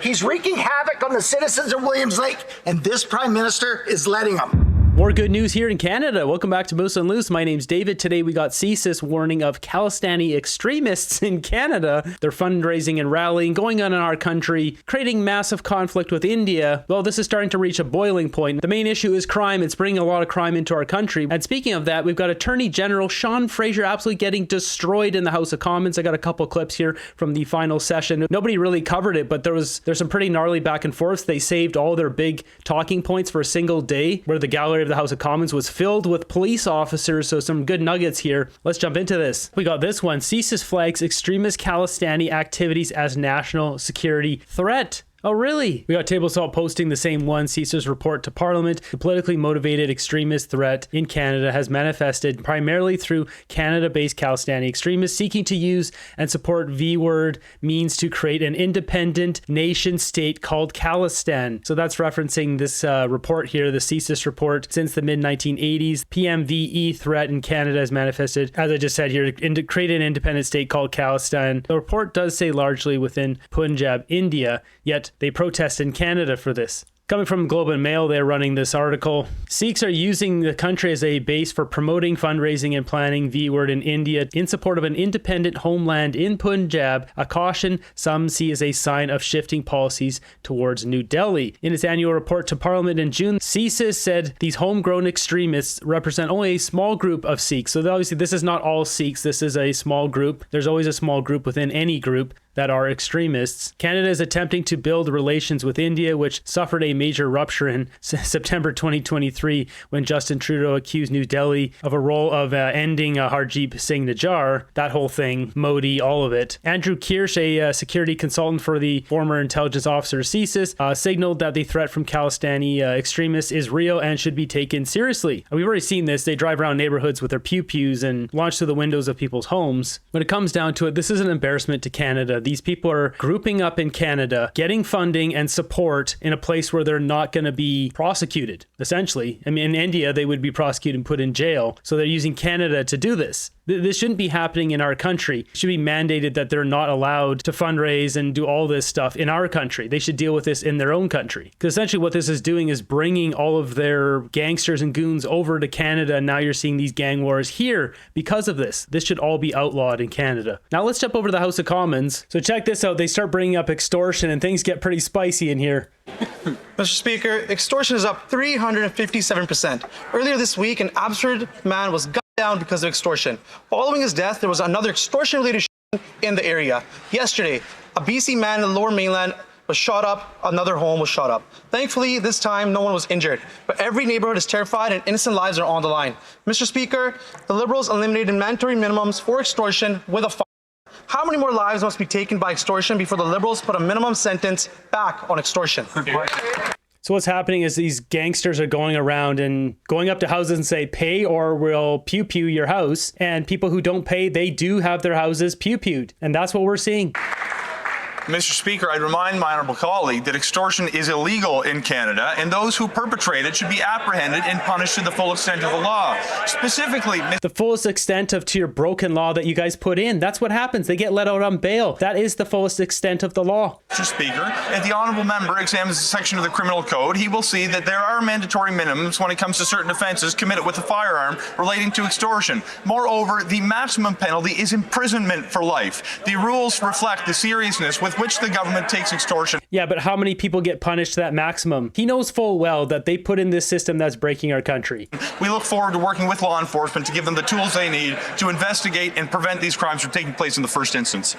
He's wreaking havoc on the citizens of Williams Lake, and this Prime Minister is letting him. More good news here in Canada. Welcome back to Moose and Loose. My name's David. Today we got CSIS warning of Khalistani extremists in Canada. They're fundraising and rallying, going on in our country, creating massive conflict with India. Well, this is starting to reach a boiling point. The main issue is crime. It's bringing a lot of crime into our country. And speaking of that, we've got Attorney General Sean Fraser absolutely getting destroyed in the House of Commons. I got a couple clips here from the final session. Nobody really covered it, but there's some pretty gnarly back and forths. They saved all their big talking points for a single day, where the gallery of the House of Commons was filled with police officers, so some good nuggets here. Let's jump into this. We got this one. CSIS flags extremist Khalistani activities as national security threat. Oh, really? We got Table Salt posting the same one. CSIS report to Parliament. The politically motivated extremist threat in Canada has manifested primarily through Canada-based Khalistani extremists seeking to use and support V-word means to create an independent nation state called Khalistan. So that's referencing this report here, the CSIS report. Since the mid-1980s, PMVE threat in Canada has manifested, as I just said here, to create an independent state called Khalistan. The report does say largely within Punjab, India, yet they protest in Canada for this. Coming from Globe and Mail, they're running this article. Sikhs are using the country as a base for promoting, fundraising, and planning V-word in India in support of an independent homeland in Punjab, a caution some see as a sign of shifting policies towards New Delhi. In its annual report to Parliament in June, CSIS said these homegrown extremists represent only a small group of Sikhs. So obviously this is not all Sikhs. This is a small group. There's always a small group within any group that are extremists. Canada is attempting to build relations with India, which suffered a major rupture in September 2023 when Justin Trudeau accused New Delhi of a role of ending Hardeep Singh Nijjar. That whole thing, Modi, all of it. Andrew Kirsch, a security consultant for the former intelligence officer CSIS, signaled that the threat from Khalistani extremists is real and should be taken seriously. And we've already seen this. They drive around neighborhoods with their pew-pews and launch through the windows of people's homes. When it comes down to it, this is an embarrassment to Canada. These people are grouping up in Canada, getting funding and support in a place where they're not going to be prosecuted, essentially. I mean, in India, they would be prosecuted and put in jail. So they're using Canada to do this. This shouldn't be happening in our country. It should be mandated that they're not allowed to fundraise and do all this stuff in our country. They should deal with this in their own country. Because essentially what this is doing is bringing all of their gangsters and goons over to Canada. And now you're seeing these gang wars here because of this. This should all be outlawed in Canada. Now let's jump over to the House of Commons. So check this out. They start bringing up extortion and things get pretty spicy in here. Mr. Speaker, extortion is up 357%. Earlier this week, an Abbotsford man was gunned down because of extortion. Following his death, there was another extortion-related shooting in the area. Yesterday, a BC man in the Lower Mainland was shot up, another home was shot up. Thankfully, this time, no one was injured, but every neighborhood is terrified and innocent lives are on the line. Mr. Speaker, the Liberals eliminated mandatory minimums for extortion with a fine. How many more lives must be taken by extortion before the Liberals put a minimum sentence back on extortion? So what's happening is these gangsters are going around and going up to houses and say, pay or we'll pew-pew your house. And people who don't pay, they do have their houses pew-pewed. And that's what we're seeing. Mr. Speaker, I'd remind my honourable colleague that extortion is illegal in Canada, and those who perpetrate it should be apprehended and punished to the full extent of the law. Specifically, the fullest extent of to your broken law that you guys put in. That's what happens. They get let out on bail. That is the fullest extent of the law. Mr. Speaker, if the honourable member examines a section of the criminal code, he will see that there are mandatory minimums when it comes to certain offences committed with a firearm relating to extortion. Moreover, the maximum penalty is imprisonment for life. The rules reflect the seriousness with which the government takes extortion. Yeah, but how many people get punished to that maximum? He knows full well that they put in this system that's breaking our country. We look forward to working with law enforcement to give them the tools they need to investigate and prevent these crimes from taking place in the first instance.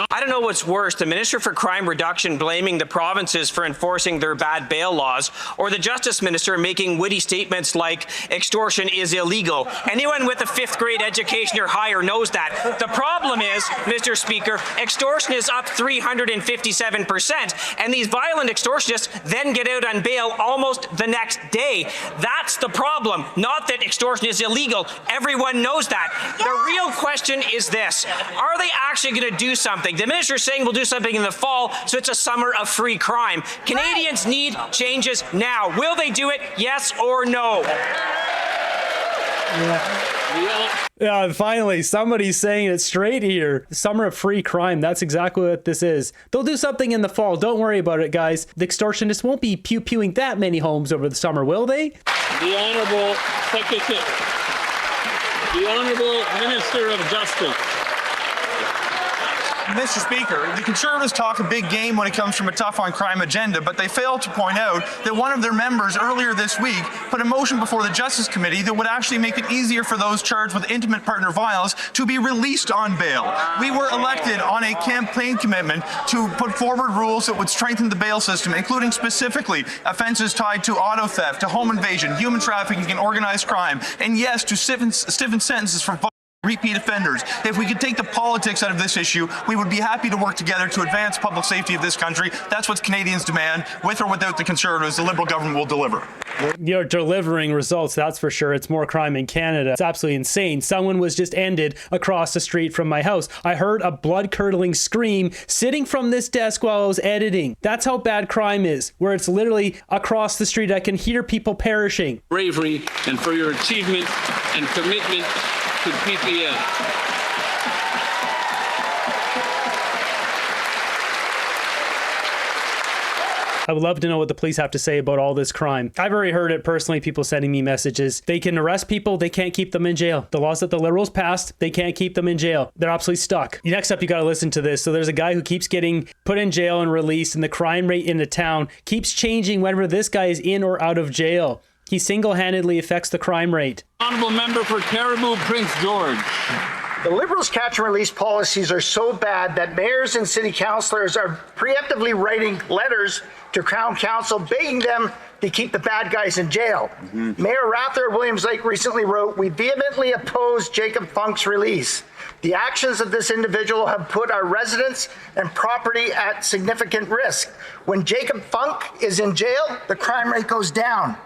I don't know what's worse, the Minister for Crime Reduction blaming the provinces for enforcing their bad bail laws, or the Justice Minister making witty statements like extortion is illegal. Anyone with a 5th grade education or higher knows that. The problem is, Mr. Speaker, extortion is up 357%, and these violent extortionists then get out on bail almost the next day. That's the problem, not that extortion is illegal. Everyone knows that. The real question is this: are they actually going to do something? The minister is saying we'll do something in the fall, so it's a summer of free crime. Canadians need changes now. Will they do it? Yes or no? Yeah, finally, somebody's saying it straight here. Summer of free crime. That's exactly what this is. They'll do something in the fall. Don't worry about it, guys. The extortionists won't be pew-pewing that many homes over the summer, will they? The Honorable Secretary, the Honorable Minister of Justice. Mr. Speaker, the Conservatives talk a big game when it comes from a tough on crime agenda, but they fail to point out that one of their members earlier this week put a motion before the Justice Committee that would actually make it easier for those charged with intimate partner violence to be released on bail. We were elected on a campaign commitment to put forward rules that would strengthen the bail system, including specifically offenses tied to auto theft, to home invasion, human trafficking, and organized crime, and yes, to stiffen sentences for repeat offenders. If we could take the politics out of this issue, we would be happy to work together to advance public safety of this country. That's what Canadians demand. With or without the Conservatives, the Liberal government will deliver. You're delivering results, that's for sure. It's more crime in Canada. It's absolutely insane. Someone was just ended across the street from my house. I heard a blood-curdling scream sitting from this desk while I was editing. That's how bad crime is, where it's literally across the street. I can hear people perishing. Bravery and for your achievement and commitment to PPS. I would love to know what the police have to say about all this crime. I've already heard it personally, people sending me messages. They can arrest people, they can't keep them in jail. The laws that the Liberals passed, they can't keep them in jail. They're absolutely stuck. Next up, you got to listen to this. So there's a guy who keeps getting put in jail and released, and the crime rate in the town keeps changing whenever this guy is in or out of jail. He single-handedly affects the crime rate. Honourable Member for Caribou, Prince George. The Liberals' catch and release policies are so bad that mayors and city councillors are preemptively writing letters to Crown Council begging them to keep the bad guys in jail. Mayor Rather of Williams Lake recently wrote, "We vehemently oppose Jacob Funk's release. The actions of this individual have put our residents and property at significant risk. When Jacob Funk is in jail, the crime rate goes down.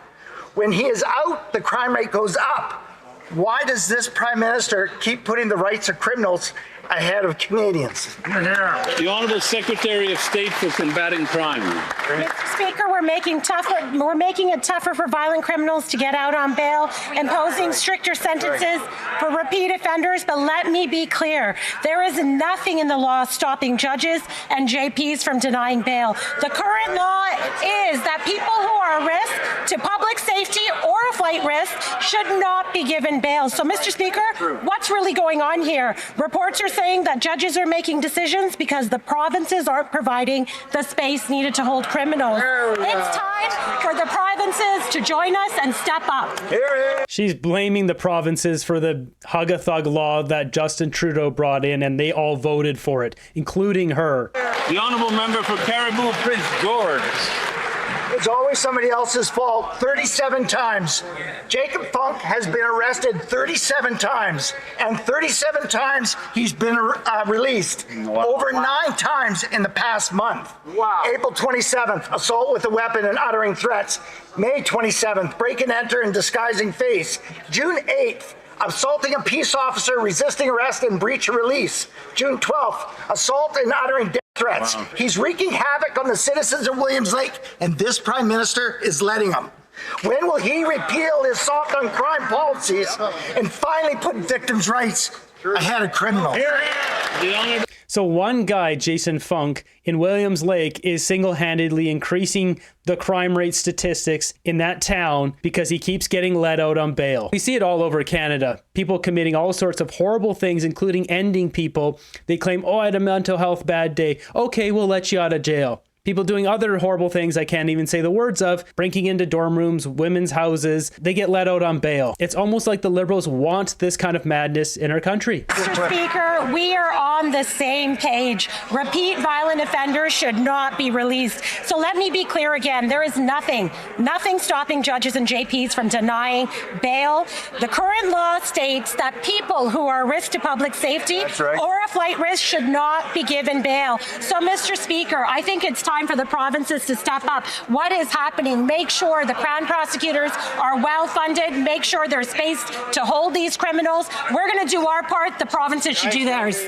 When he is out, the crime rate goes up. Why does this Prime Minister keep putting the rights of criminals ahead of Canadians?" The Honourable Secretary of State for Combating Crime. Mr. Speaker, we're making it tougher for violent criminals to get out on bail, imposing stricter sentences for repeat offenders. But let me be clear, there is nothing in the law stopping judges and JPs from denying bail. The current law is that people who are a risk to public safety or a flight risk should not be given bail. So, Mr. Speaker, what's really going on here? Reports are saying that judges are making decisions because the provinces aren't providing the space needed to hold criminals. It's time for the provinces to join us and step up. She's blaming the provinces for the hug-a-thug law that Justin Trudeau brought in, and they all voted for it, including her. The Honourable Member for Caribou, Prince George. It's always somebody else's fault 37 times. Jacob Funk has been arrested 37 times, and 37 times he's been released. Over 9 times in the past month. April 27th, assault with a weapon and uttering threats. May 27th, break and enter and disguising face. June 8th, assaulting a peace officer, resisting arrest and breach of release. June 12th, assault and uttering death threats. He's wreaking havoc on the citizens of Williams Lake, and this Prime Minister is letting him. When will he repeal his soft on crime policies and finally put victims' rights ahead of criminals? So one guy, Jason Funk, in Williams Lake is single-handedly increasing the crime rate statistics in that town because he keeps getting let out on bail. We see it all over Canada. People committing all sorts of horrible things, including ending people. They claim, oh, I had a mental health bad day. Okay, we'll let you out of jail. People doing other horrible things I can't even say the words of, breaking into dorm rooms, women's houses. They get let out on bail. It's almost like the Liberals want this kind of madness in our country. Mr. Speaker, we are on the same page. Repeat violent offenders should not be released. So let me be clear again. There is nothing stopping judges and JPs from denying bail. The current law states that people who are a risk to public safety or a flight risk should not be given bail. So, Mr. Speaker, I think it's time for the provinces to step up. What is happening? Make sure the Crown prosecutors are well funded. Make sure there's space to hold these criminals. We're going to do our part. The provinces should do theirs.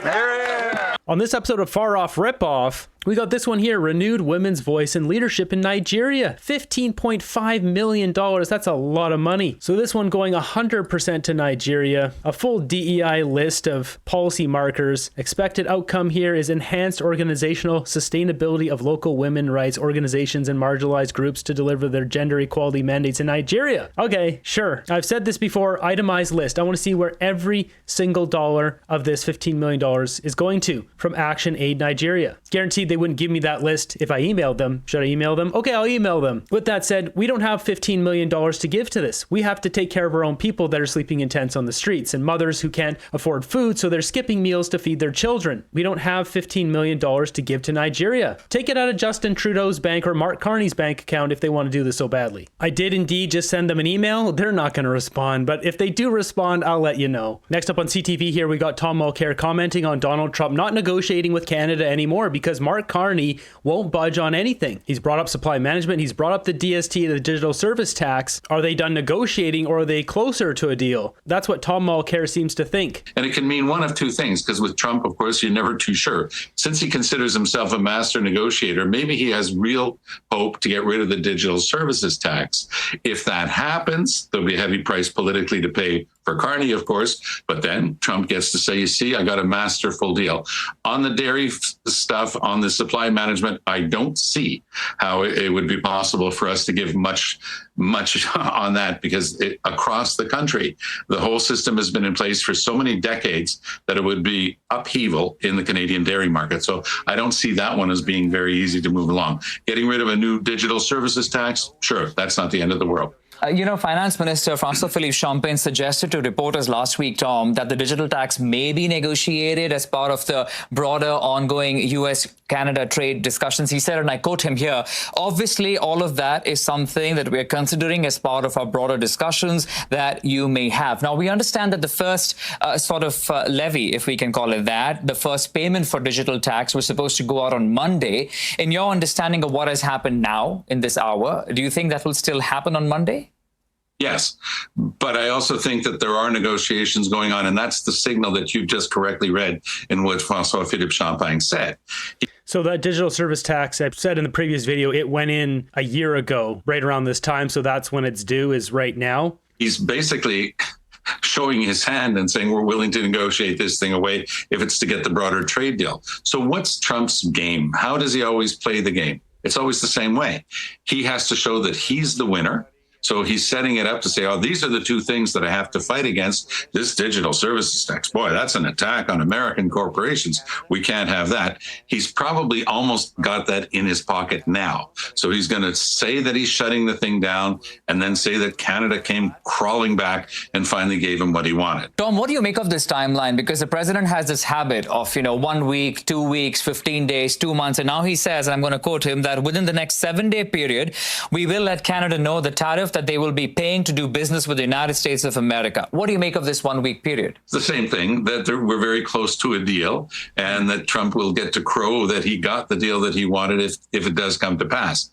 On this episode of Faroff Ripoff, we got this one here, renewed women's voice and leadership in Nigeria. $15.5 million, that's a lot of money. So this one going 100% to Nigeria. A full DEI list of policy markers. Expected outcome here is enhanced organizational sustainability of local women rights organizations and marginalized groups to deliver their gender equality mandates in Nigeria. Okay, sure. I've said this before, itemized list. I want to see where every single dollar of this $15 million is going to from Action Aid Nigeria. Guaranteed they wouldn't give me that list if I emailed them. Should I email them? Okay, I'll email them. With that said, we don't have $15 million to give to this. We have to take care of our own people that are sleeping in tents on the streets and mothers who can't afford food, so they're skipping meals to feed their children. We don't have $15 million to give to Nigeria. Take it out of Justin Trudeau's bank or Mark Carney's bank account if they want to do this so badly. I did indeed just send them an email. They're not going to respond, but if they do respond, I'll let you know. Next up on CTV here, we got Tom Mulcair commenting on Donald Trump not negotiating with Canada anymore because Mark Carney won't budge on anything. He's brought up supply management. He's brought up the DST, the digital service tax. Are they done negotiating or are they closer to a deal? That's what Tom Mulcair seems to think. And it can mean one of two things, because with Trump, of course, you're never too sure. Since he considers himself a master negotiator, maybe he has real hope to get rid of the digital services tax. If that happens, there'll be a heavy price politically to pay for Carney, of course, but then Trump gets to say, you see, I got a masterful deal. On the dairy stuff, on the supply management, I don't see how it would be possible for us to give much on that, because across the country, the whole system has been in place for so many decades that it would be upheaval in the Canadian dairy market. So I don't see that one as being very easy to move along. Getting rid of a new digital services tax, sure, that's not the end of the world. Finance Minister François-Philippe Champagne suggested to reporters last week, Tom, that the digital tax may be negotiated as part of the broader ongoing US-Canada trade discussions. He said, and I quote him here, obviously, all of that is something that we're considering as part of our broader discussions that you may have. Now, we understand that the first levy, if we can call it that, the first payment for digital tax was supposed to go out on Monday. In your understanding of what has happened now in this hour, do you think that will still happen on Monday? Yes, but I also think that there are negotiations going on, and that's the signal that you just correctly read in what François-Philippe Champagne said. So that digital service tax, I've said in the previous video, it went in a year ago, right around this time. So that's when it's due, is right now. He's basically showing his hand and saying we're willing to negotiate this thing away if it's to get the broader trade deal. So what's Trump's game? How does he always play the game? It's always the same way. He has to show that he's the winner. So he's setting it up to say, oh, these are the two things that I have to fight against. This digital services tax, boy, that's an attack on American corporations. We can't have that. He's probably almost got that in his pocket now. So he's going to say that he's shutting the thing down and then say that Canada came crawling back and finally gave him what he wanted. Tom, what do you make of this timeline? Because the president has this habit of, 1 week, 2 weeks, 15 days, 2 months. And now he says, and I'm going to quote him, that within the next 7-day period, we will let Canada know the tariff that they will be paying to do business with the United States of America. What do you make of this 1 week period? It's the same thing, that we're very close to a deal and that Trump will get to crow that he got the deal that he wanted if it does come to pass.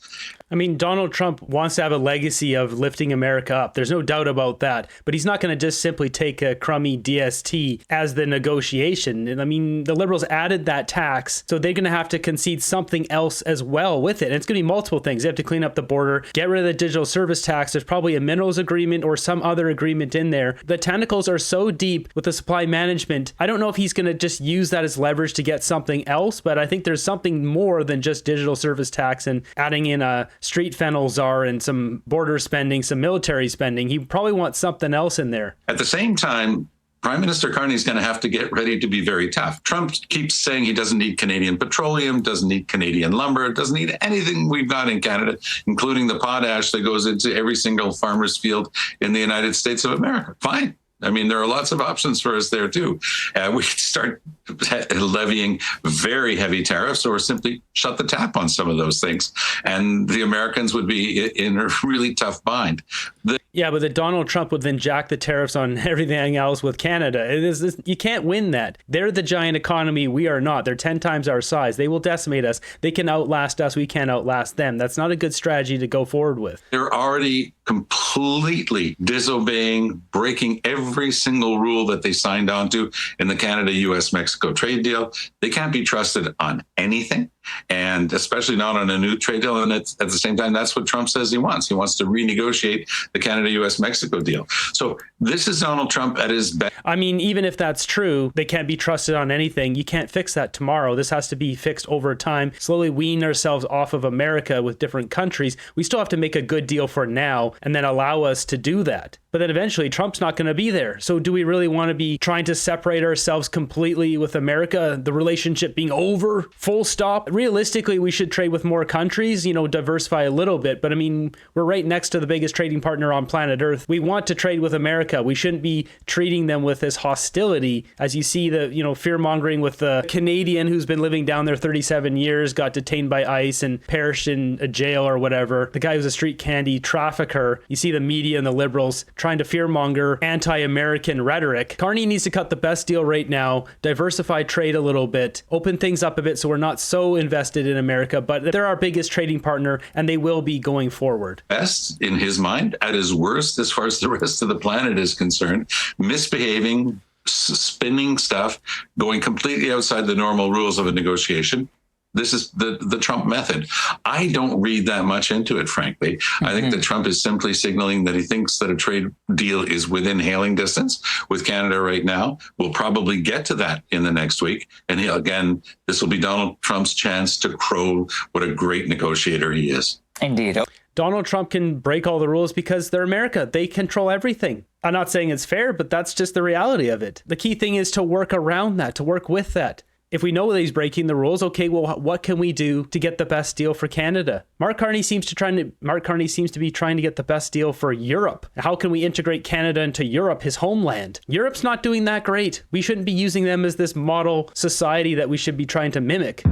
I mean, Donald Trump wants to have a legacy of lifting America up. There's no doubt about that. But he's not going to just simply take a crummy DST as the negotiation. And I mean, the Liberals added that tax, so they're going to have to concede something else as well with it. And it's going to be multiple things. They have to clean up the border, get rid of the digital service tax. There's probably a minerals agreement or some other agreement in there. The tentacles are so deep with the supply management. I don't know if he's going to just use that as leverage to get something else, but I think there's something more than just digital service tax and adding in a street fennel czar and some border spending, some military spending. He probably wants something else in there. At the same time, Prime Minister Carney is going to have to get ready to be very tough. Trump keeps saying he doesn't need Canadian petroleum, doesn't need Canadian lumber, doesn't need anything we've got in Canada, including the potash that goes into every single farmer's field in the United States of America. Fine. I mean, there are lots of options for us there, too. We could start levying very heavy tariffs or simply shut the tap on some of those things. And the Americans would be in a really tough bind. Yeah, but Donald Trump would then jack the tariffs on everything else with Canada. You can't win that. They're the giant economy. We are not. They're 10 times our size. They will decimate us. They can outlast us. We can't outlast them. That's not a good strategy to go forward with. They're already completely disobeying, breaking every every single rule that they signed on to in the Canada-US-Mexico trade deal. They can't be trusted on anything, and especially not on a new trade deal. And at the same time, that's what Trump says he wants. He wants to renegotiate the Canada-US-Mexico deal. So this is Donald Trump at his best. I mean, even if that's true, they can't be trusted on anything. You can't fix that tomorrow. This has to be fixed over time, slowly wean ourselves off of America with different countries. We still have to make a good deal for now and then allow us to do that. But then eventually Trump's not going to be there. So do we really want to be trying to separate ourselves completely with America, the relationship being over, full stop? Realistically, we should trade with more countries, diversify a little bit. But I mean, we're right next to the biggest trading partner on planet Earth. We want to trade with America. We shouldn't be treating them with this hostility. As you see the, fear mongering with the Canadian who's been living down there 37 years, got detained by ICE and perished in a jail or whatever. The guy who's a street candy trafficker. You see the media and the liberals trying to fearmonger anti-American rhetoric. Carney needs to cut the best deal right now, diversify trade a little bit, open things up a bit so we're not so invested in America, but they're our biggest trading partner and they will be going forward. Best in his mind, at his worst as far as the rest of the planet is concerned, misbehaving, spinning stuff, going completely outside the normal rules of a negotiation. This is the Trump method. I don't read that much into it, frankly. I think that Trump is simply signaling that he thinks that a trade deal is within hailing distance with Canada right now. We'll probably get to that in the next week. And again, this will be Donald Trump's chance to crow what a great negotiator he is. Indeed. Donald Trump can break all the rules because they're America. They control everything. I'm not saying it's fair, but that's just the reality of it. The key thing is to work around that, to work with that. If we know that he's breaking the rules, okay, well, what can we do to get the best deal for Canada? Mark Carney seems to be trying to get the best deal for Europe. How can we integrate Canada into Europe, his homeland? Europe's not doing that great. We shouldn't be using them as this model society that we should be trying to mimic.